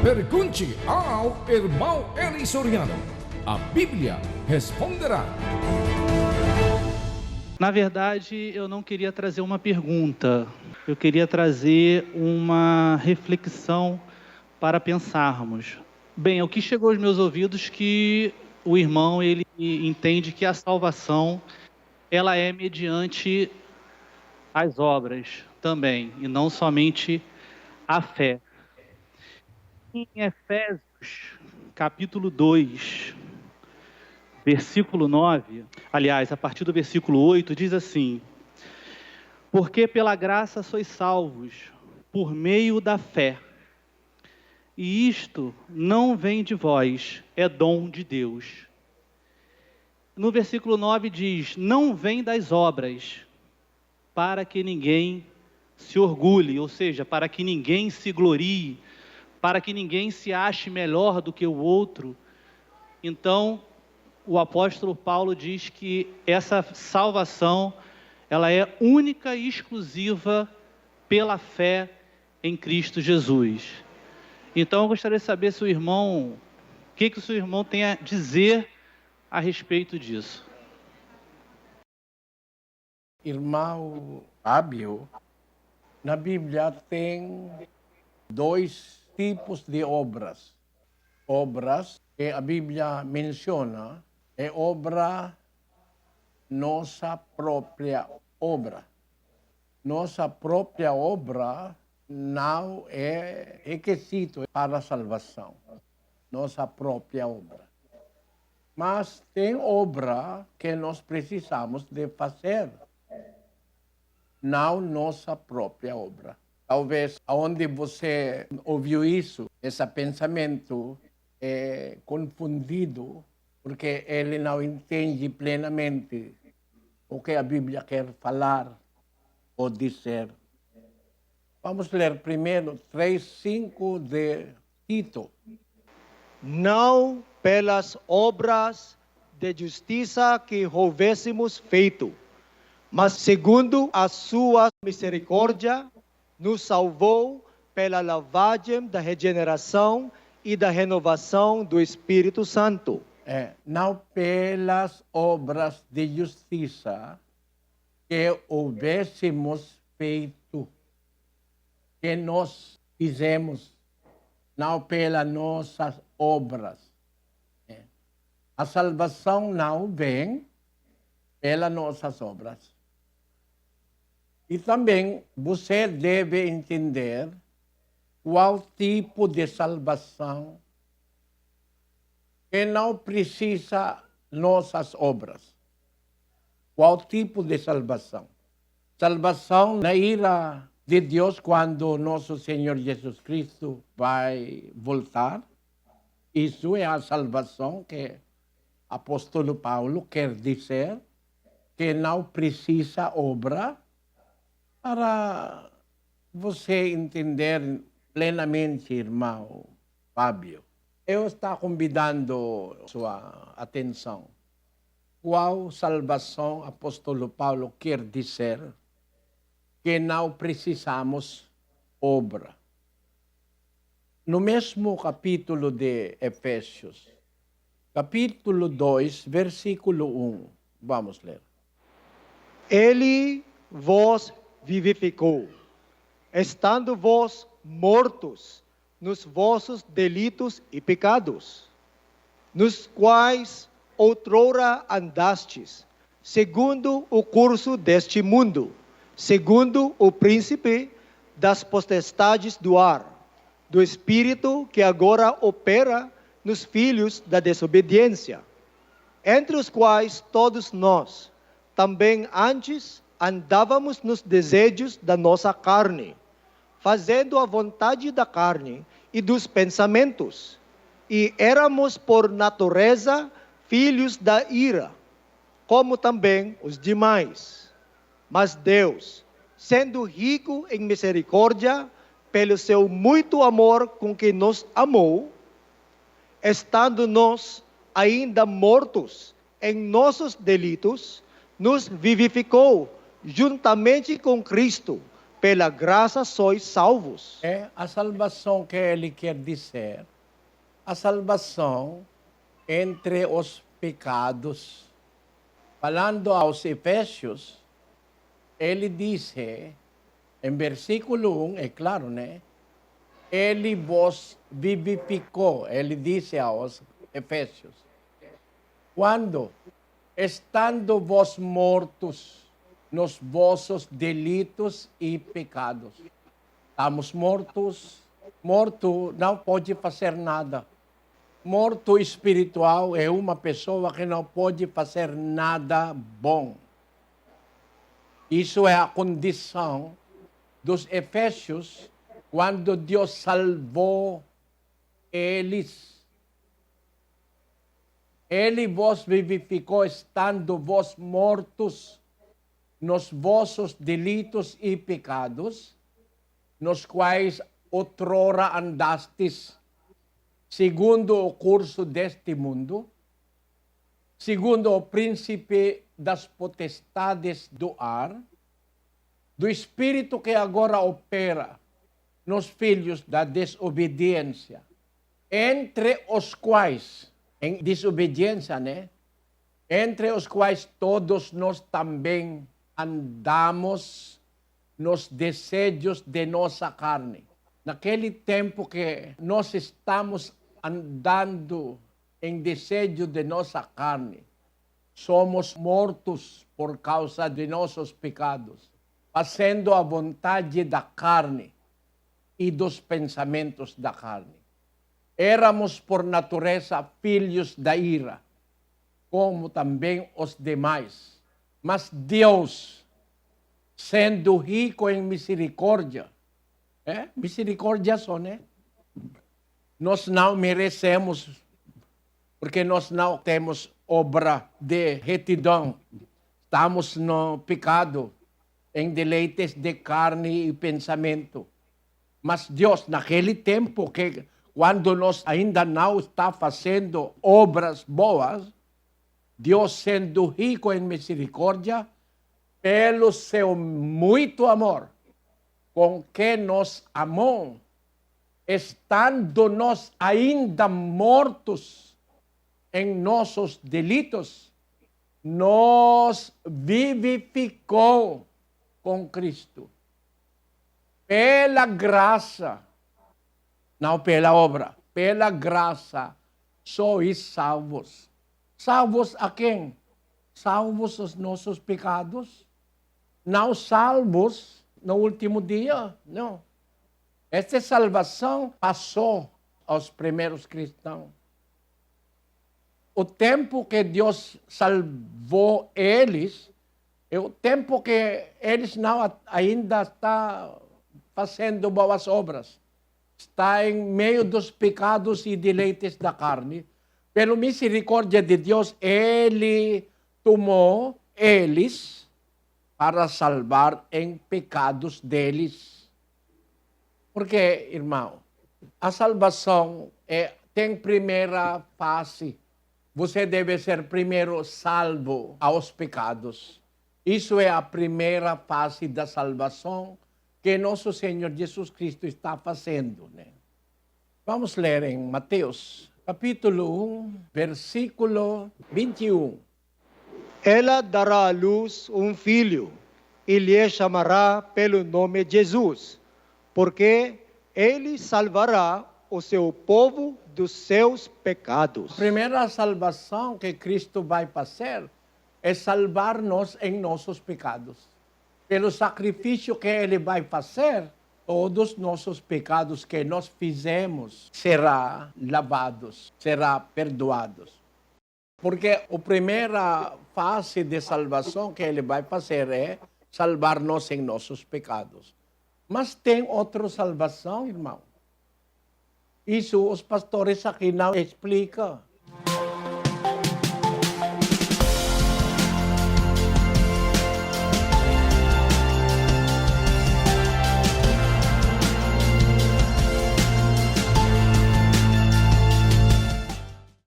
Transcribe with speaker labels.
Speaker 1: Pergunte ao irmão Eli Soriano. A Bíblia responderá.
Speaker 2: Na verdade, eu não queria trazer uma pergunta. Eu queria trazer uma reflexão para pensarmos. Bem, o que chegou aos meus ouvidos que o irmão ele entende que a salvação ela é mediante as obras também, e não somente a fé. Em Efésios, capítulo 2, versículo 9, aliás, a partir do versículo 8, diz assim: porque pela graça sois salvos, por meio da fé. E isto não vem de vós, é dom de Deus. No versículo 9 diz: não vem das obras, para que ninguém se orgulhe, ou seja, para que ninguém se glorie, para que ninguém se ache melhor do que o outro. Então, o apóstolo Paulo diz que essa salvação, ela é única e exclusiva pela fé em Cristo Jesus. Então, eu gostaria de saber se o irmão, o que o seu irmão tem a dizer a respeito disso.
Speaker 3: Irmão Fábio, na Bíblia tem dois tipos de obras. Obras que a Bíblia menciona é obra, nossa própria obra. Nossa própria obra não é requisito para a salvação. Nossa própria obra. Mas tem obra que nós precisamos de fazer. Não nossa própria obra. Talvez onde você ouviu isso, esse pensamento é confundido, porque ele não entende plenamente o que a Bíblia quer falar ou dizer. Vamos ler primeiro 3:5 de Tito.
Speaker 4: Não pelas obras de justiça que houvêssemos feito, mas segundo a sua misericórdia, nos salvou pela lavagem da regeneração e da renovação do Espírito Santo.
Speaker 3: Não pelas obras de justiça que houvéssemos feito, que nós fizemos, não pelas nossas obras. A salvação não vem pelas nossas obras. E também você deve entender qual tipo de salvação que não precisa nossas obras. Qual tipo de salvação? Salvação na ira de Deus quando nosso Senhor Jesus Cristo vai voltar. Isso é a salvação que o apóstolo Paulo quer dizer, que não precisa obra, para você entender plenamente, irmão Fábio. Eu estou convidando sua atenção. Qual salvação o apóstolo Paulo quer dizer que não precisamos obra? No mesmo capítulo de Efésios, capítulo 2, versículo 1, vamos ler.
Speaker 4: Ele vos vivificou, estando vós mortos nos vossos delitos e pecados, nos quais outrora andastes, segundo o curso deste mundo, segundo o príncipe das potestades do ar, do espírito que agora opera nos filhos da desobediência, entre os quais todos nós, também antes, andávamos nos desejos da nossa carne, fazendo a vontade da carne e dos pensamentos, e éramos por natureza filhos da ira, como também os demais. Mas Deus, sendo rico em misericórdia, pelo seu muito amor com que nos amou, estando nós ainda mortos em nossos delitos, nos vivificou juntamente com Cristo. pela graça sois salvos.
Speaker 3: É a salvação que ele quer dizer, a salvação entre os pecados. Falando aos Efésios, ele disse, em versículo 1, é claro, né? Ele vos vivificou, ele disse aos Efésios. Quando? Estando vós mortos nos vossos delitos e pecados. Estamos mortos. Morto não pode fazer nada. Morto espiritual é uma pessoa que não pode fazer nada bom. Isso é a condição dos Efésios quando Deus salvou eles. Ele vos vivificou estando vós mortos nos vossos delitos e pecados, nos quais outrora andastes, segundo o curso deste mundo, segundo o príncipe das potestades do ar, do espírito que agora opera nos filhos da desobediência, entre os quais, em desobediência, né? Entre os quais todos nós também andamos nos desejos de nossa carne. Naquele tempo que nós estamos andando em desejo de nossa carne, somos mortos por causa de nossos pecados, fazendo a vontade da carne e dos pensamentos da carne. Éramos por natureza filhos da ira, como também os demais. Mas Deus, sendo rico em misericórdia, misericórdia só, né? Nós não merecemos, porque nós não temos obra de retidão. Estamos no pecado, em deleites de carne e pensamento. Mas Deus, naquele tempo, quando nós ainda não está fazendo obras boas, Deus, sendo rico em misericórdia, pelo seu muito amor, com que nos amou, estando nós ainda mortos em nossos delitos, nos vivificou com Cristo. Pela graça, não pela obra, pela graça, sois salvos. Salvos a quem? Salvos os nossos pecados? Não salvos no último dia, não. Esta salvação passou aos primeiros cristãos. O tempo que Deus salvou eles, é o tempo que eles não ainda estão fazendo boas obras. Está em meio dos pecados e deleites da carne. Pela misericórdia de Deus, Ele tomou eles para salvar em pecados deles. Porque, irmão, a salvação tem primeira fase. Você deve ser primeiro salvo aos pecados. Isso é a primeira fase da salvação que nosso Senhor Jesus Cristo está fazendo, né? Vamos ler em Mateus, capítulo 1, versículo 21.
Speaker 4: Ela dará à luz um filho, e lhe chamará pelo nome Jesus, porque ele salvará o seu povo dos seus pecados.
Speaker 3: A primeira salvação que Cristo vai fazer é salvar-nos em nossos pecados. Pelo sacrifício que Ele vai fazer, todos os nossos pecados que nós fizemos serão lavados, serão perdoados. Porque a primeira fase de salvação que Ele vai fazer é salvar-nos em nossos pecados. Mas tem outra salvação, irmão. Isso os pastores aqui não explicam.